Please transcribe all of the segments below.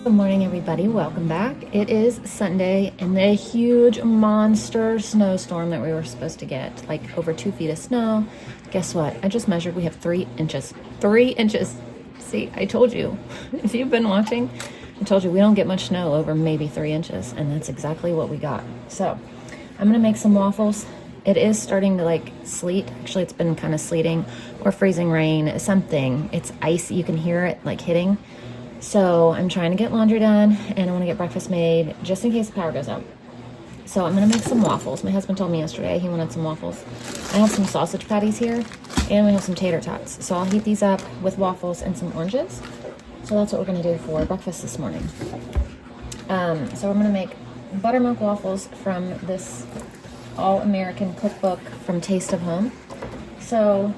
Good morning, everybody. Welcome back. It is Sunday, and the huge monster snowstorm that we were supposed to get, like over 2 feet of snow. Guess what? I just measured. We have 3 inches. 3 inches. See, I told you. If you've been watching, I told you we don't get much snow over maybe 3 inches, and that's exactly what we got. So I'm gonna make some waffles. It is starting to like sleet. Actually, it's been kind of sleeting or freezing rain, something. It's icy. You can hear it like hitting. So I'm trying to get laundry done, and I want to get breakfast made just in case the power goes out. So I'm going to make some waffles. My husband told me yesterday he wanted some waffles. I have some sausage patties here, and we have some tater tots. So I'll heat these up with waffles and some oranges. So that's what we're going to do for breakfast this morning. So I'm going to make buttermilk waffles from this all-American cookbook from Taste of Home. So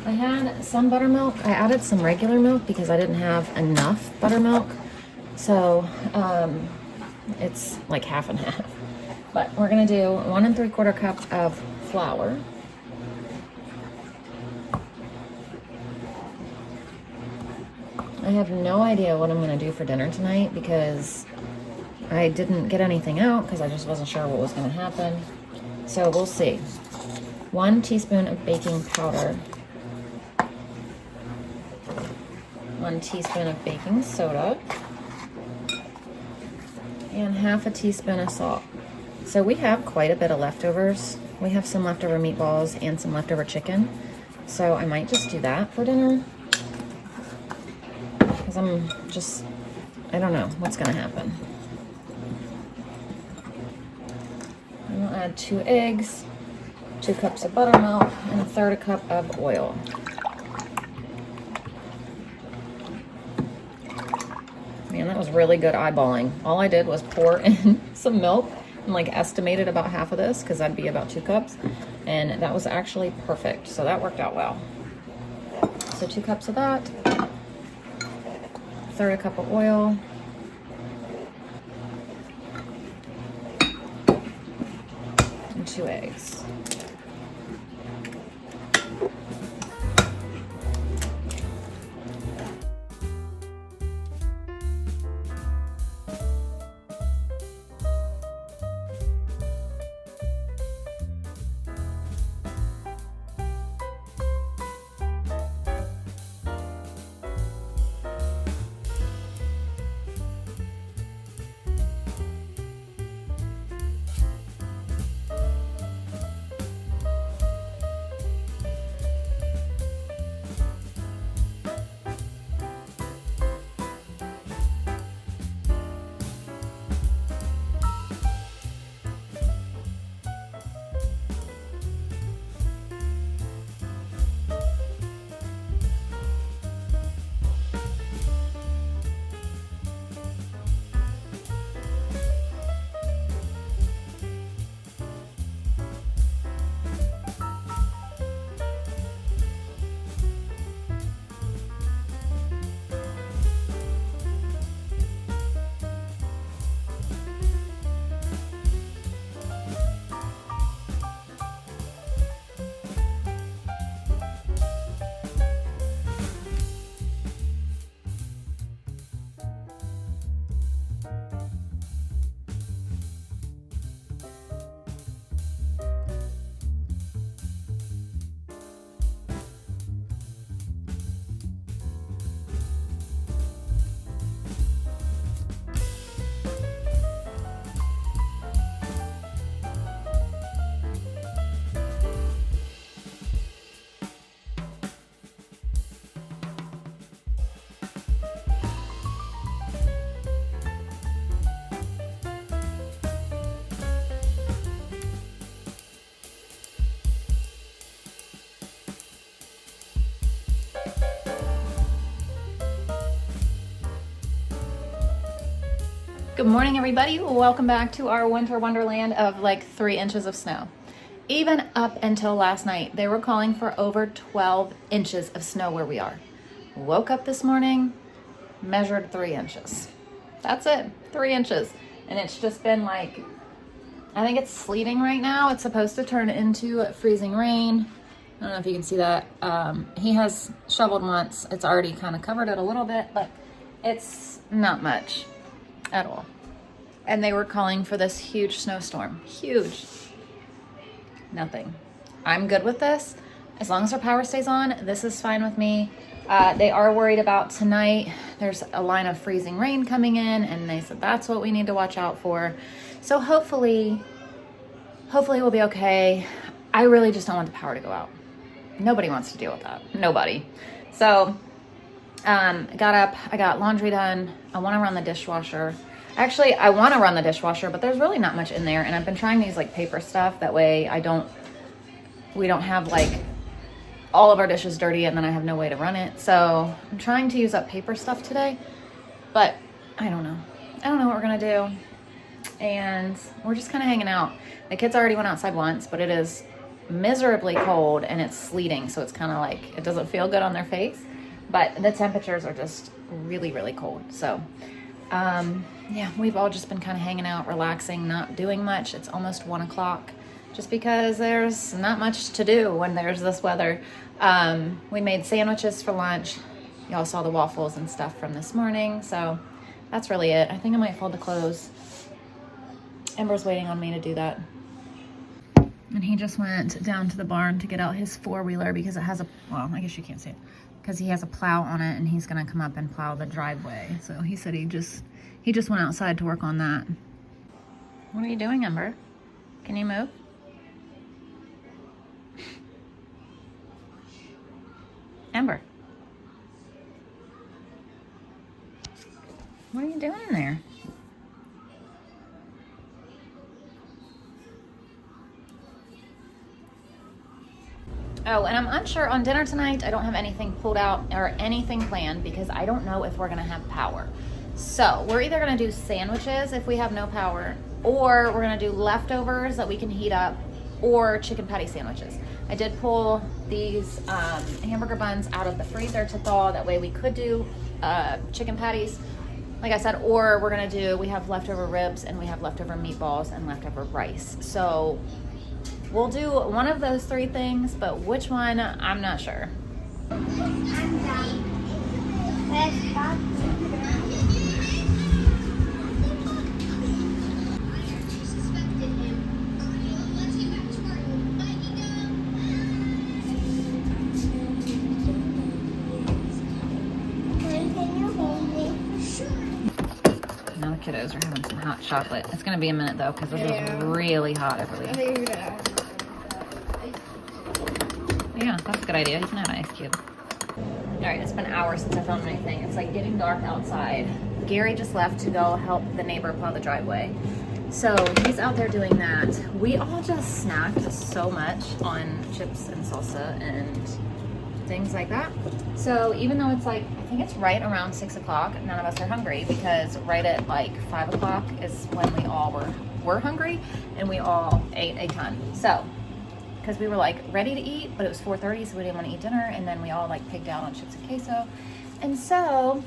I had some buttermilk. I added some regular milk because I didn't have enough buttermilk. So it's like half and half. But we're gonna do 1 3/4 cup of flour. I have no idea what I'm gonna do for dinner tonight because I didn't get anything out because I just wasn't sure what was gonna happen. So we'll see. 1 teaspoon of baking powder. 1 teaspoon of baking soda, and 1/2 teaspoon of salt. So we have quite a bit of leftovers. We have some leftover meatballs and some leftover chicken. So I might just do that for dinner. Because I don't know what's gonna happen. And we'll add 2 eggs, 2 cups of buttermilk, and 1/3 cup of oil. Man, that was really good eyeballing. All I did was pour in some milk and like estimated about half of this because that'd be about 2 cups. And that was actually perfect. So that worked out well. So 2 cups of that, 1/3 cup of oil, and 2 eggs. Good morning, everybody. Welcome back to our winter wonderland of like 3 inches of snow. Even up until last night, they were calling for over 12 inches of snow where we are. Woke up this morning, measured 3 inches. That's it, 3 inches. And it's just been like, I think it's sleeting right now. It's supposed to turn into freezing rain. I don't know if you can see that. He has shoveled once. It's already kind of covered it a little bit, but It's not much at all. And they were calling for this huge snowstorm. Huge. Nothing. I'm good with this. As long as our power stays on, this is fine with me. They are worried about tonight. There's a line of freezing rain coming in, and they said that's what we need to watch out for. So hopefully we'll be okay. I really just don't want the power to go out. Nobody wants to deal with that. Nobody. So, got up, I got laundry done. I want to run the dishwasher. Actually, I want to run the dishwasher, but there's really not much in there. And I've been trying to use like paper stuff. That way we don't have like all of our dishes dirty and then I have no way to run it. So I'm trying to use up paper stuff today, but I don't know. I don't know what we're going to do. And we're just kind of hanging out. The kids already went outside once, but it is miserably cold and it's sleeting. So it's kind of like, it doesn't feel good on their face, but the temperatures are just really, really cold. So, yeah, we've all just been kind of hanging out, relaxing, not doing much. It's almost 1 o'clock just because there's not much to do when there's this weather. We made sandwiches for lunch. Y'all saw the waffles and stuff from this morning. So that's really it. I think I might fold the clothes. Ember's waiting on me to do that. And he just went down to the barn to get out his four-wheeler because it has well, I guess you can't see it, because he has a plow on it and he's gonna come up and plow the driveway. So he said he just went outside to work on that. What are you doing, Ember? Can you move? Ember. What are you doing in there? Oh, and I'm unsure on dinner tonight. I don't have anything pulled out or anything planned because I don't know if we're gonna have power. So we're either gonna do sandwiches if we have no power, or we're gonna do leftovers that we can heat up, or chicken patty sandwiches. I did pull these hamburger buns out of the freezer to thaw. That way we could do chicken patties, like I said, or we have leftover ribs and we have leftover meatballs and leftover rice. So we'll do one of those three things, but which one, I'm not sure. Now the kiddos are having some hot chocolate. It's gonna be a minute though, because this is really hot, I believe. Yeah, that's a good idea. You can have an ice cube. All right, it's been hours since I filmed anything. It's like getting dark outside. Gary just left to go help the neighbor plow the driveway. So he's out there doing that. We all just snacked so much on chips and salsa and things like that. So even though it's like, I think it's right around 6 o'clock, none of us are hungry because right at like 5 o'clock is when we all were hungry and we all ate a ton. So, because we were like ready to eat, but it was 4:30, so we didn't want to eat dinner, and then we all like pigged out on chips and queso. And so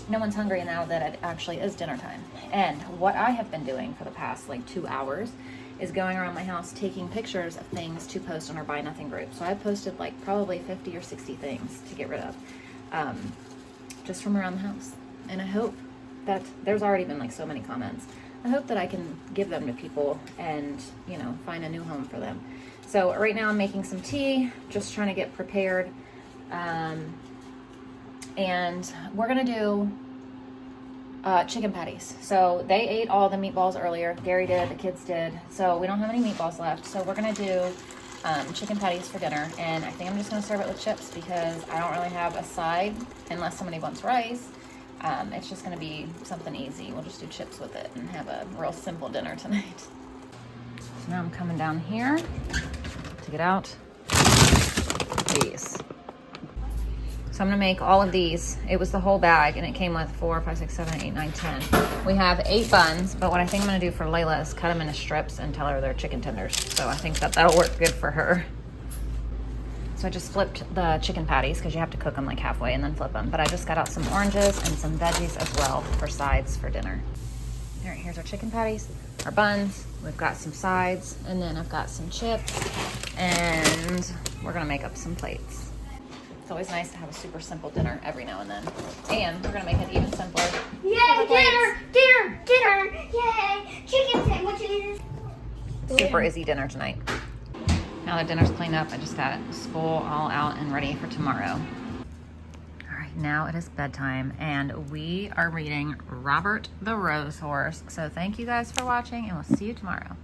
no one's hungry now that it actually is dinner time. And what I have been doing for the past like 2 hours is going around my house taking pictures of things to post on our Buy Nothing group. So I posted like probably 50 or 60 things to get rid of, just from around the house. And I hope that there's already been like so many comments. I hope that I can give them to people and, you know, find a new home for them. So right now I'm making some tea, just trying to get prepared. And we're gonna do chicken patties. So they ate all the meatballs earlier. Gary did, the kids did. So we don't have any meatballs left. So we're gonna do chicken patties for dinner. And I think I'm just gonna serve it with chips because I don't really have a side unless somebody wants rice. It's just gonna be something easy. We'll just do chips with it and have a real simple dinner tonight. So now I'm coming down here to get out these. So I'm gonna make all of these. It was the whole bag and it came with 4, 5, 6, 7, 8, 9, 10. We have 8 buns, but what I think I'm gonna do for Layla is cut them into strips and tell her they're chicken tenders. So I think that that'll work good for her. So I just flipped the chicken patties because you have to cook them like halfway and then flip them. But I just got out some oranges and some veggies as well for sides for dinner. All right, here's our chicken patties, our buns. We've got some sides, and then I've got some chips, and we're gonna make up some plates. It's always nice to have a super simple dinner every now and then. And we're gonna make it even simpler. Yay, dinner! Yay! Chicken sandwiches! Super easy dinner tonight. Now that dinner's cleaned up, I just got school all out and ready for tomorrow. All right, now it is bedtime and we are reading Robert the Rose Horse. So thank you guys for watching and we'll see you tomorrow.